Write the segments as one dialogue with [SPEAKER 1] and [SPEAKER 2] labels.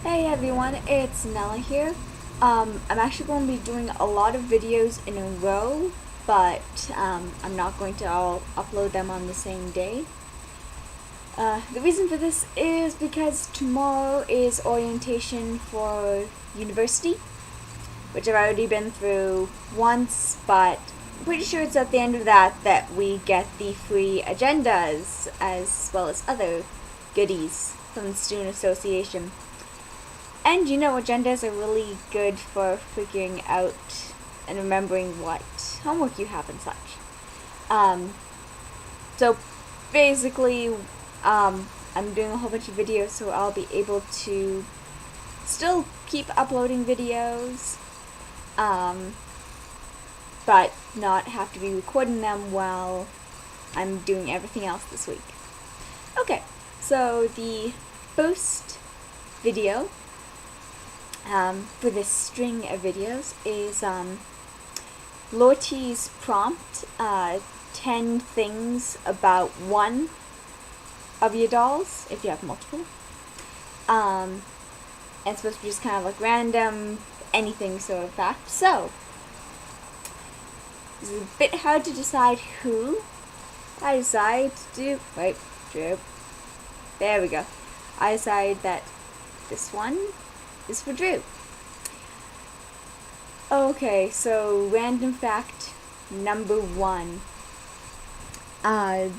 [SPEAKER 1] Hey everyone, it's Nella here. I'm actually going to be doing a lot of videos in a row, but I'm not going to all upload them on the same day. The reason for this is because tomorrow is orientation for university, which I've already been through once, but I'm pretty sure it's at the end of that we get the free agendas as well as other goodies from the Student Association. And agendas are really good for figuring out and remembering what homework you have and such. Um, so basically, I'm doing a whole bunch of videos, so I'll be able to still keep uploading videos, but not have to be recording them while I'm doing everything else this week. Okay, so the first video for this string of videos is Lortie's prompt, 10 things about one of your dolls, if you have multiple. And it's supposed to be just kind of like random, anything sort of fact. So, it's a bit hard to decide who. I decide to do, Drew. There we go. I decide that this one is for Drew. Okay, so random fact number 1.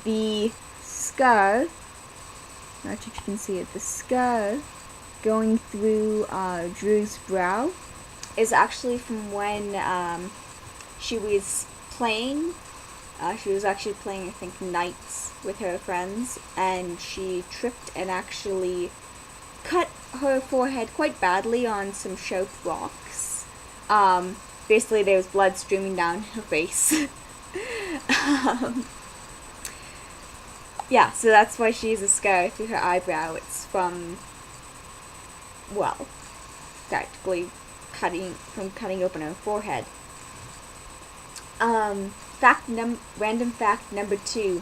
[SPEAKER 1] The scar, not sure if you can see it, the scar going through Drew's brow is actually from when she was playing. She was actually playing, I think, Knights with her friends, and she tripped and actually cut her forehead quite badly on some sharp rocks. Basically, there was blood streaming down her face. Yeah, so that's why she has a scar through her eyebrow. It's from, well, practically cutting open her forehead. Random fact number 2.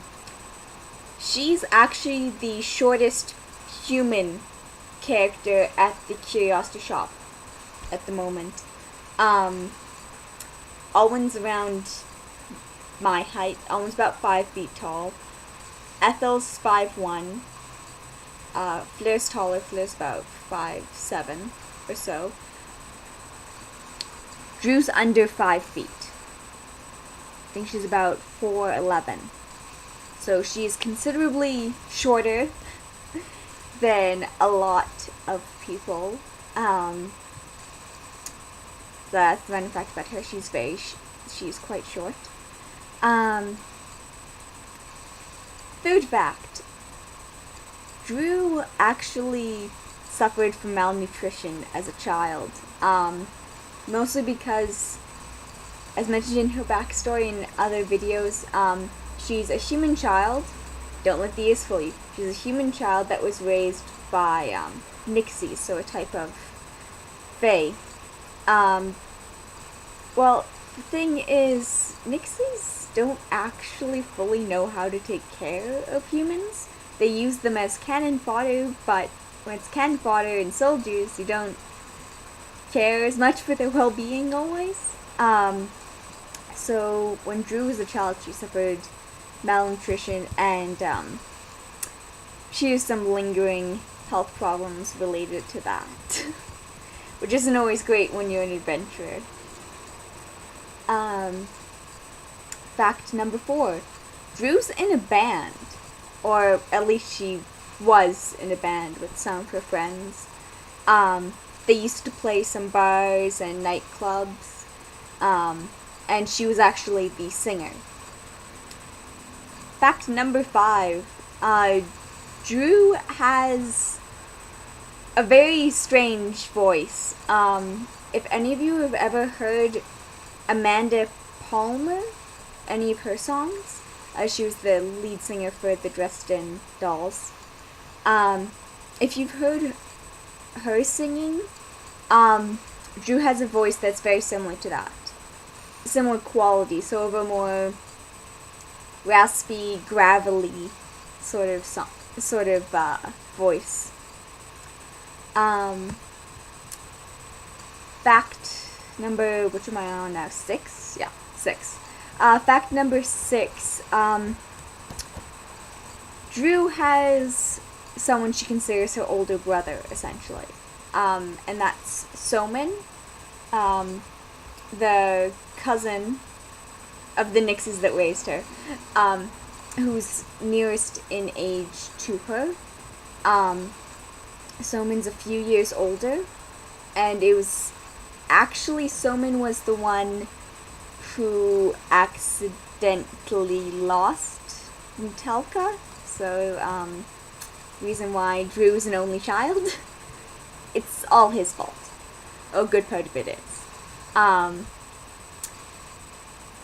[SPEAKER 1] She's actually the shortest human character at the Curiosity Shop at the moment. Alwyn's around my height. Alwyn's about 5 feet tall. Ethel's 5'1". Fleur's taller. Fleur's about 5'7" or so. Drew's under 5 feet. I think she's about 4'11". So she's considerably shorter than a lot of people. So that's the random fact about her. She's quite short. Third fact. Drew actually suffered from malnutrition as a child. Mostly because, as mentioned in her backstory in other videos, she's a human child. Don't let the ears fool you. She's a human child that was raised by Nixies, so a type of fae. Well, the thing is, Nixies don't actually fully know how to take care of humans. They use them as cannon fodder, but when it's cannon fodder and soldiers, you don't care as much for their well-being always. So when Drew was a child, she suffered malnutrition, and she has some lingering health problems related to that, which isn't always great when you're an adventurer. Fact number 4. Drew's in a band, or at least she was in a band with some of her friends. They used to play some bars and nightclubs, and she was actually the singer. Fact number 5. Drew has a very strange voice. If any of you have ever heard Amanda Palmer, any of her songs, she was the lead singer for the Dresden Dolls. If you've heard her singing, Drew has a voice that's very similar to that. Similar quality, so of a more raspy, gravelly sort of voice. Fact number, which am I on now? 6? Yeah, 6. Fact number 6. Drew has someone she considers her older brother, essentially. And that's Somin, the cousin of the Nixes that raised her, who's nearest in age to her. Somin's a few years older, and it was actually Somin was the one who accidentally lost Metelka. So, reason why Drew is an only child. It's all his fault. A good part of it is.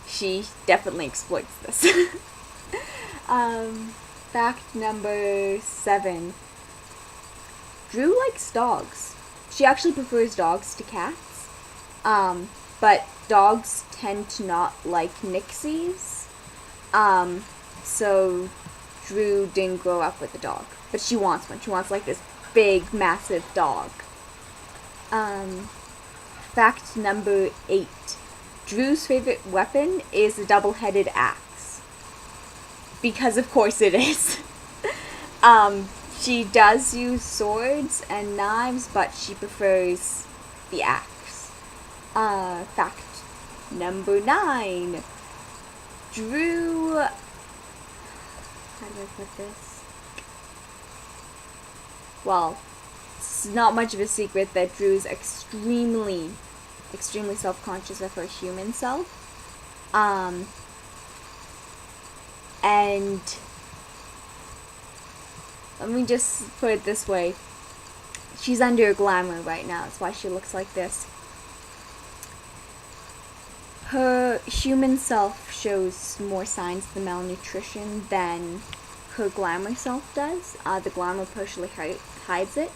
[SPEAKER 1] She definitely exploits this. Fact number 7. Drew likes dogs. She actually prefers dogs to cats. But dogs tend to not like Nixies. So Drew didn't grow up with a dog. But she wants one. She wants like this big, massive dog. Fact number 8. Drew's favorite weapon is a double-headed axe. Because of course it is. She does use swords and knives, but she prefers the axe. Fact number 9. Drew... How do I put this? Well, it's not much of a secret that Drew's extremely self-conscious of her human self. And let me just put it this way. She's under glamour right now. That's why she looks like this. Her human self shows more signs of the malnutrition than her glamour self does. The glamour partially hides it.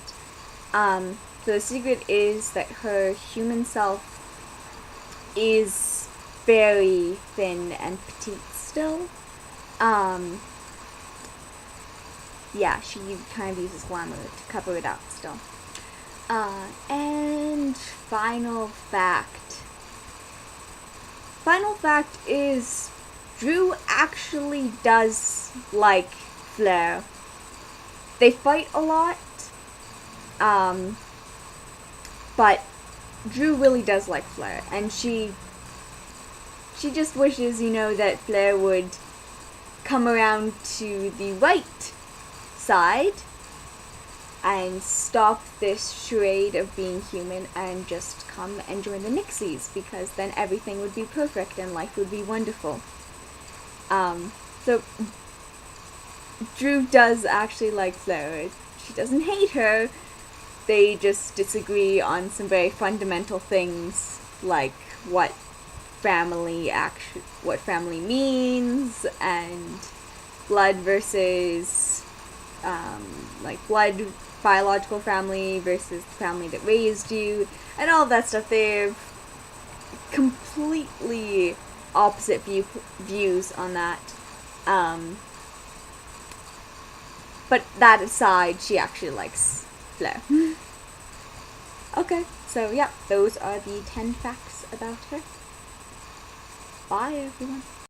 [SPEAKER 1] So the secret is that her human self is very thin and petite still. Yeah, she kind of uses glamour to cover it up still. And final fact. Final fact is Drew actually does like Flare. They fight a lot. But Drew really does like Flare, and she just wishes, that Flare would come around to the right side and stop this charade of being human and just come and join the Nixies, because then everything would be perfect and life would be wonderful. So Drew does actually like Flare. She doesn't hate her. They just disagree on some very fundamental things, like what family means, and blood versus blood biological family versus the family that raised you, and all that stuff. They're completely opposite views on that. But that aside, she actually likes Flare. Okay, so yeah, those are the 10 facts about her. Bye, everyone.